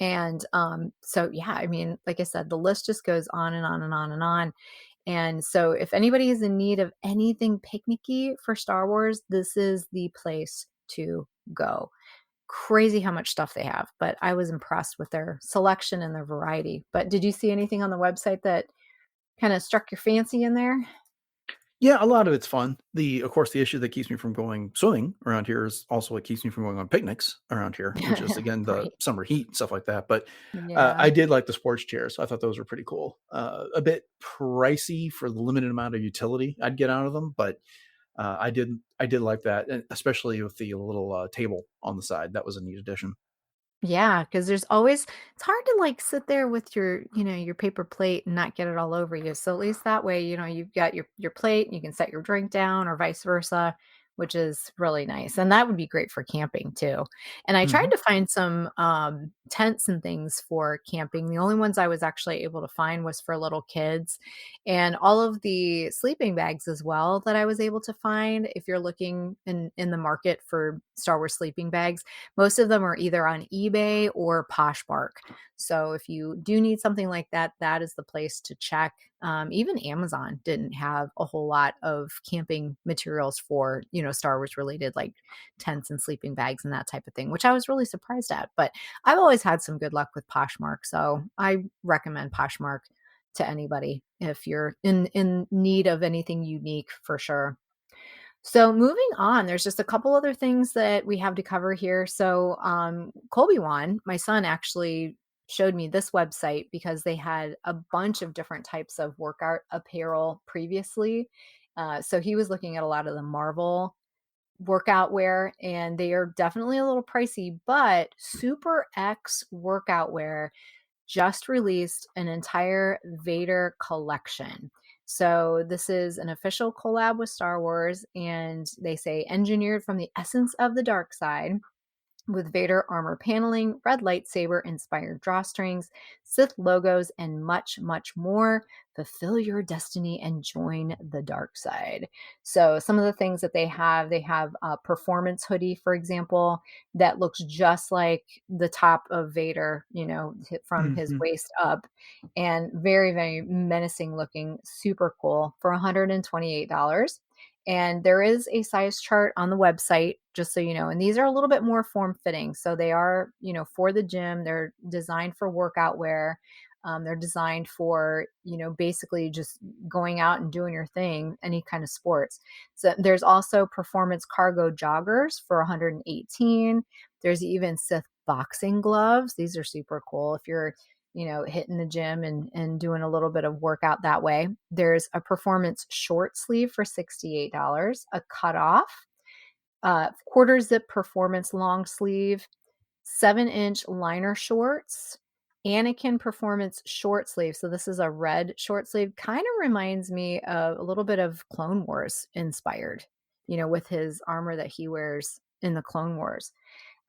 And so, yeah, I mean, like I said, the list just goes on and on and on and on. And so if anybody is in need of anything picnicky for Star Wars, this is the place to go. Crazy how much stuff they have, but I was impressed with their selection and their variety. But did you see anything on the website that kind of struck your fancy in there? Yeah, a lot of it's fun. Of course, the issue that keeps me from going swimming around here is also what keeps me from going on picnics around here, which is again the Right. summer heat and stuff like that. But Yeah. I did like the sports chairs. I thought those were pretty cool. A bit pricey for the limited amount of utility I'd get out of them, but I did like that, and especially with the little table on the side. That was a neat addition. Yeah, because it's hard to like sit there with your paper plate and not get it all over you. So at least that way, you've got your plate and you can set your drink down or vice versa, which is really nice. And that would be great for camping too. And I tried Hmm. to find some tents and things for camping. The only ones I was actually able to find was for little kids, and all of the sleeping bags as well that I was able to find. If you're looking in the market for Star Wars sleeping bags, most of them are either on eBay or Poshmark. So if you do need something like that, that is the place to check. Even Amazon didn't have a whole lot of camping materials for, Star Wars related, like tents and sleeping bags and that type of thing, which I was really surprised at. But I've always had some good luck with Poshmark. So I recommend Poshmark to anybody if you're in need of anything unique for sure. So moving on, there's just a couple other things that we have to cover here. So Colby Wan, my son, actually showed me this website because they had a bunch of different types of workout apparel previously. So he was looking at a lot of the Marvel workout wear, and they are definitely a little pricey, but Super X workout wear just released an entire Vader collection. So this is an official collab with Star Wars, and they say engineered from the essence of the dark side, with Vader armor paneling, red lightsaber inspired drawstrings, Sith logos, and much, much more. Fulfill your destiny and join the dark side. So, some of the things that they have a performance hoodie, for example, that looks just like the top of Vader, from his Hmm. waist up, and very, very menacing looking, super cool for $128. And there is a size chart on the website, just so you know. And these are a little bit more form fitting. So they are, for the gym. They're designed for workout wear. They're designed for, basically just going out and doing your thing, any kind of sports. So there's also performance cargo joggers for 118. There's even Sith boxing gloves. These are super cool if you're hitting the gym and doing a little bit of workout that way. There's a performance short sleeve for $68, a cutoff, quarter zip performance long sleeve, 7-inch liner shorts, Anakin performance short sleeve. So this is a red short sleeve. Kind of reminds me of a little bit of Clone Wars inspired, with his armor that he wears in the Clone Wars.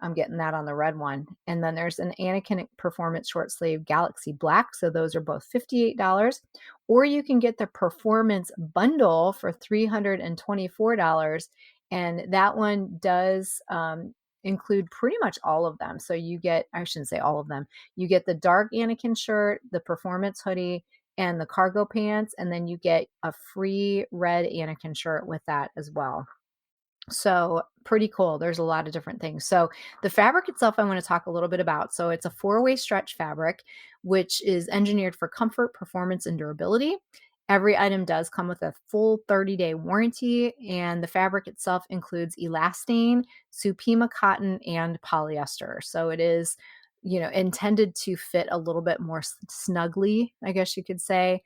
I'm getting that on the red one. And then there's an Anakin Performance Short Sleeve Galaxy Black. So those are both $58. Or you can get the Performance Bundle for $324. And that one does include pretty much all of them. So you get, I shouldn't say all of them, you get the dark Anakin shirt, the Performance hoodie, and the cargo pants. And then you get a free red Anakin shirt with that as well. So pretty cool. There's a lot of different things. So the fabric itself, I want to talk a little bit about. So it's a 4-way stretch fabric, which is engineered for comfort, performance, and durability. Every item does come with a full 30-day warranty, and the fabric itself includes elastane, Supima cotton, and polyester. So it is, intended to fit a little bit more snugly, I guess you could say.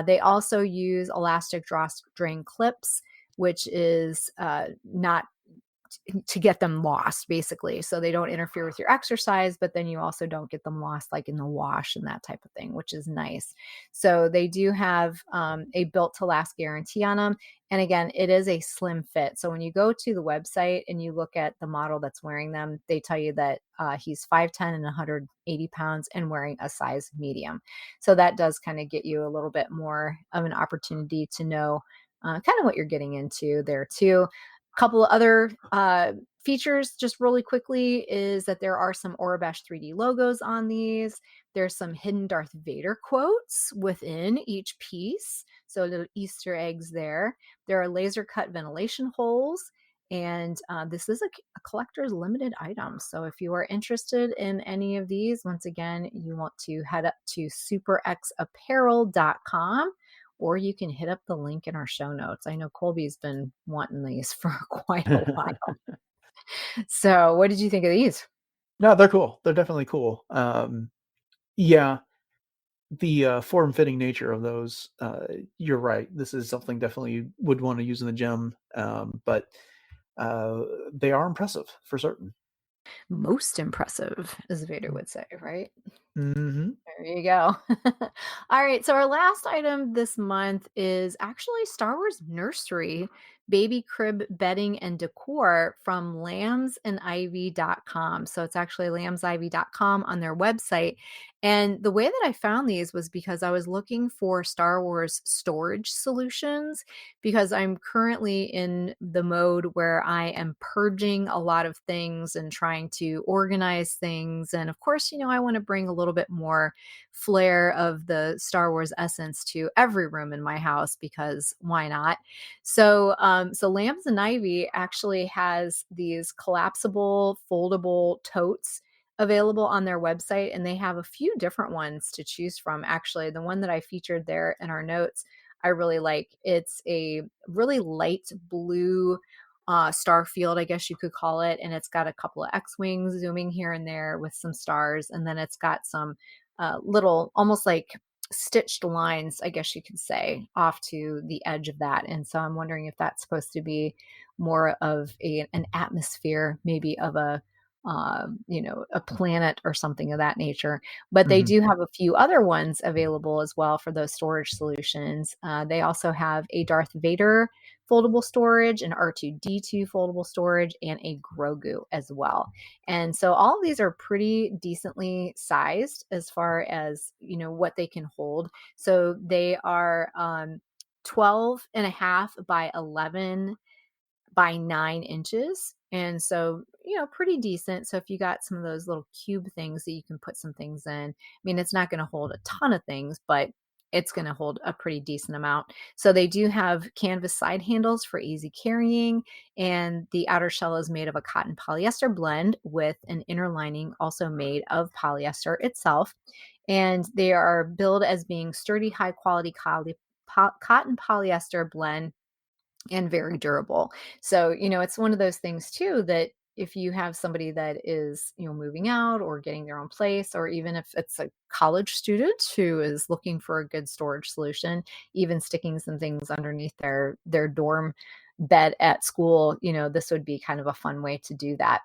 They also use elastic drawstring clips, which is not to get them lost, basically, so they don't interfere with your exercise, but then you also don't get them lost like in the wash and that type of thing, which is nice. So they do have a built to last guarantee on them. And again, it is a slim fit. So when you go to the website and you look at the model that's wearing them, they tell you that he's 5'10" and 180 pounds and wearing a size medium. So that does kind of get you a little bit more of an opportunity to know kind of what you're getting into there too. Couple of other features, just really quickly, is that there are some Orabesh 3D logos on these. There's some hidden Darth Vader quotes within each piece, so little Easter eggs there. There are laser cut ventilation holes, and this is a collector's limited item. So if you are interested in any of these, once again, you want to head up to superxapparel.com, or you can hit up the link in our show notes. I know Colby's been wanting these for quite a while. So what did you think of these? No, they're cool. They're definitely cool. Yeah, the form-fitting nature of those, you're right. This is something definitely you would want to use in the gym, but they are impressive for certain. Most impressive, as Vader would say, right? Mm-hmm. There you go. All right. So our last item this month is actually Star Wars Nursery baby crib bedding and decor from lambsandivy.com. So it's actually lambsivy.com on their website. And the way that I found these was because I was looking for Star Wars storage solutions, because I'm currently in the mode where I am purging a lot of things and trying to organize things. And of course, I want to bring a little bit more flair of the Star Wars essence to every room in my house, because why not? So, so Lambs and Ivy actually has these collapsible, foldable totes available on their website, and they have a few different ones to choose from. Actually, the one that I featured there in our notes, I really like. It's a really light blue Starfield, I guess you could call it, and it's got a couple of X-wings zooming here and there with some stars, and then it's got some little, almost like stitched lines, I guess you could say, off to the edge of that. And so I'm wondering if that's supposed to be more of an atmosphere, maybe of a planet or something of that nature. But they do have a few other ones available as well for those storage solutions. They also have a Darth Vader foldable storage, an R2D2 foldable storage, and a Grogu as well. And so all of these are pretty decently sized as far as, what they can hold. So they are 12 and a half by 11 by 9 inches. And so, pretty decent. So if you got some of those little cube things that you can put some things in, I mean, it's not going to hold a ton of things, but it's going to hold a pretty decent amount. So they do have canvas side handles for easy carrying, and the outer shell is made of a cotton polyester blend with an inner lining also made of polyester itself. And they are billed as being sturdy, high quality cotton polyester blend and very durable. So, it's one of those things too, that if you have somebody that is, moving out or getting their own place, or even if it's a college student who is looking for a good storage solution, even sticking some things underneath their dorm bed at school, this would be kind of a fun way to do that.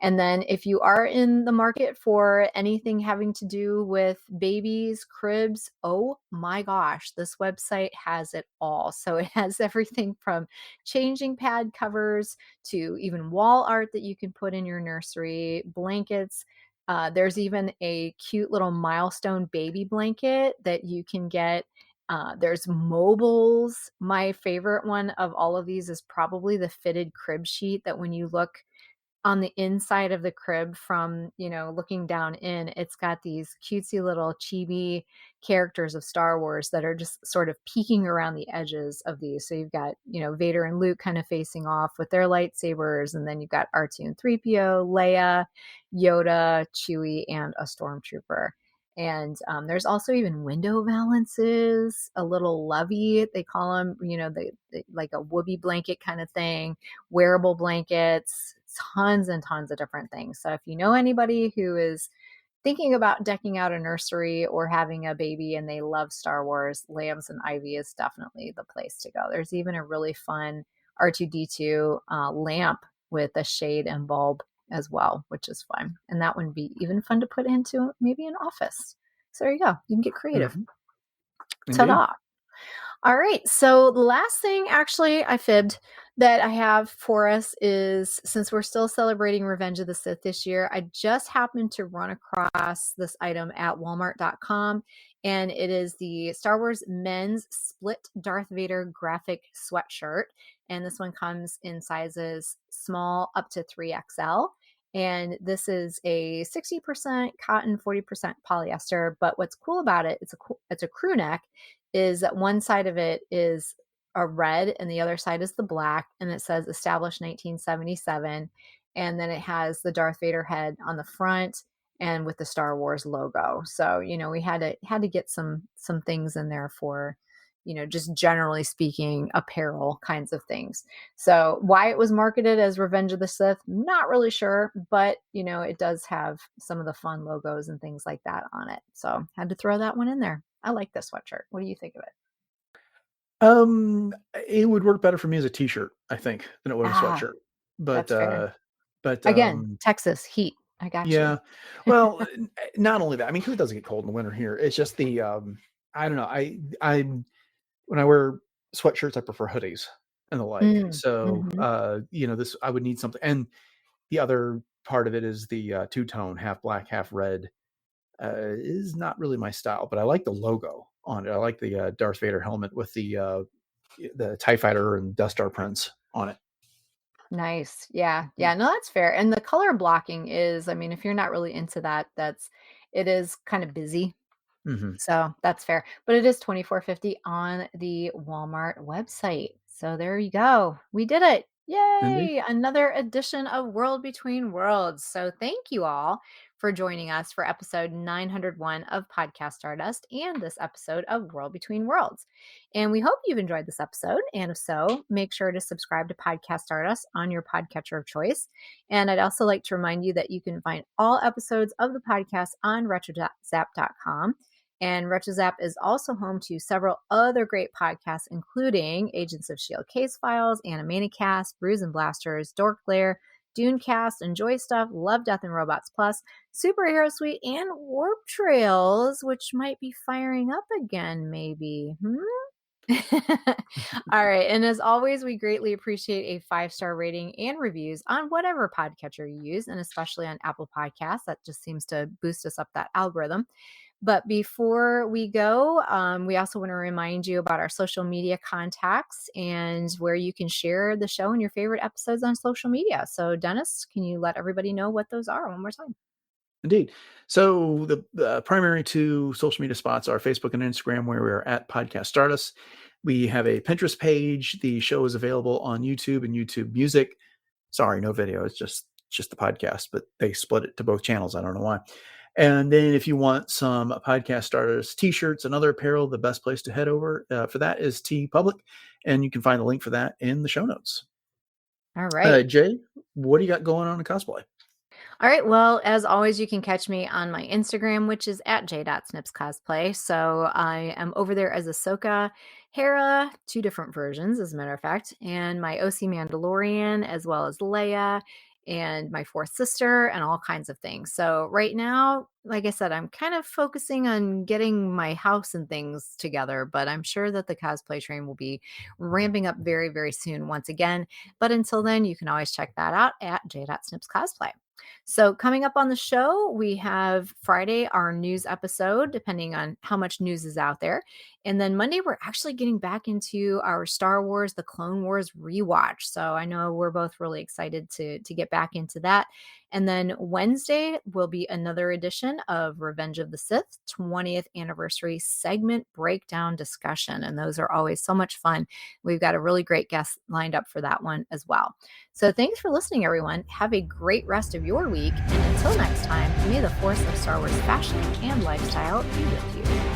And then if you are in the market for anything having to do with babies, cribs, oh my gosh, this website has it all. So it has everything from changing pad covers to even wall art that you can put in your nursery, blankets. There's even a cute little milestone baby blanket that you can get. There's mobiles. My favorite one of all of these is probably the fitted crib sheet, that when you look on the inside of the crib from, looking down in, it's got these cutesy little chibi characters of Star Wars that are just sort of peeking around the edges of these. So you've got, Vader and Luke kind of facing off with their lightsabers, and then you've got R2 and 3PO, Leia, Yoda, Chewie, and a stormtrooper. And there's also even window valances, a little lovey, they call them, like a whoopee blanket kind of thing, wearable blankets, tons and tons of different things. So if you know anybody who is thinking about decking out a nursery or having a baby and they love Star Wars, Lambs and Ivy is definitely the place to go. There's even a really fun R2D2 lamp with a shade and bulb as well, which is fun. And that would be even fun to put into maybe an office. So there you go. You can get creative. Mm-hmm. Ta-da. All right. So the last thing, actually, I fibbed, that I have for us is, since we're still celebrating Revenge of the Sith this year, I just happened to run across this item at walmart.com, and it is the Star Wars men's split Darth Vader graphic sweatshirt. And this one comes in sizes small up to 3XL. And this is a 60% cotton, 40% polyester. But what's cool about it, it's a crew neck, is that one side of it is a red and the other side is the black, and it says established 1977, and then it has the Darth Vader head on the front and with the Star Wars logo. So we had to get some things in there for just generally speaking, apparel kinds of things. So why it was marketed as Revenge of the Sith, not really sure, but it does have some of the fun logos and things like that on it. So had to throw that one in there. I like this sweatshirt. What do you think of it? It would work better for me as a t-shirt, I think, than it would a sweatshirt. But that's fair. but Again, Texas heat. I got yeah. you. Well, not only that, I mean, who doesn't get cold in the winter here? It's just the I don't know. I when I wear sweatshirts, I prefer hoodies and the like. So this, I would need something. And the other part of it is the two-tone, half black, half red, is not really my style, but I like the logo on it. I like the Darth Vader helmet with the TIE Fighter and Death Star prints on it. Nice. Yeah. No, that's fair. And the color blocking is, I mean, if you're not really into that, it is kind of busy. Mm-hmm. So that's fair. But it is $24.50 on the Walmart website. So there you go. We did it. Yay! Indeed. Another edition of World Between Worlds. So thank you all for joining us for episode 901 of Podcast Stardust and this episode of World Between Worlds. And we hope you've enjoyed this episode. And if so, make sure to subscribe to Podcast Stardust on your podcatcher of choice. And I'd also like to remind you that you can find all episodes of the podcast on retrozap.com. And RetroZap is also home to several other great podcasts, including Agents of S.H.I.E.L.D. Case Files, Animanicast, Brews and Blasters, Dork Lair, Dunecast, Enjoy Stuff, Love, Death, and Robots Plus, Superhero Suite, and Warp Trails, which might be firing up again, maybe. All right. And as always, we greatly appreciate a 5-star rating and reviews on whatever podcatcher you use, and especially on Apple Podcasts. That just seems to boost us up that algorithm. But before we go, we also want to remind you about our social media contacts and where you can share the show and your favorite episodes on social media. So Dennis, can you let everybody know what those are one more time? Indeed. So the primary two social media spots are Facebook and Instagram, where we're at Podcast Stardust. We have a Pinterest page. The show is available on YouTube and YouTube Music. Sorry, no video. It's just the podcast, but they split it to both channels. I don't know why. And then if you want some Podcast Stardust t-shirts and other apparel, the best place to head over for that is TeePublic. And you can find the link for that in the show notes. All right. Jay, what do you got going on in cosplay? All right. Well, as always, you can catch me on my Instagram, which is at j.snipscosplay. So I am over there as Ahsoka, Hera, 2 different versions, as a matter of fact, and my OC Mandalorian, as well as Leia, and my 4th sister, and all kinds of things. So right now, like I said, I'm kind of focusing on getting my house and things together, but I'm sure that the cosplay train will be ramping up very, very soon once again. But until then, you can always check that out at j.snipscosplay. So coming up on the show, we have Friday, our news episode, depending on how much news is out there. And then Monday, we're actually getting back into our Star Wars, the Clone Wars rewatch. So I know we're both really excited to get back into that. And then Wednesday will be another edition of Revenge of the Sith 20th anniversary segment breakdown discussion. And those are always so much fun. We've got a really great guest lined up for that one as well. So thanks for listening, everyone. Have a great rest of your your week. And until next time, may the force of Star Wars fashion and lifestyle be with you.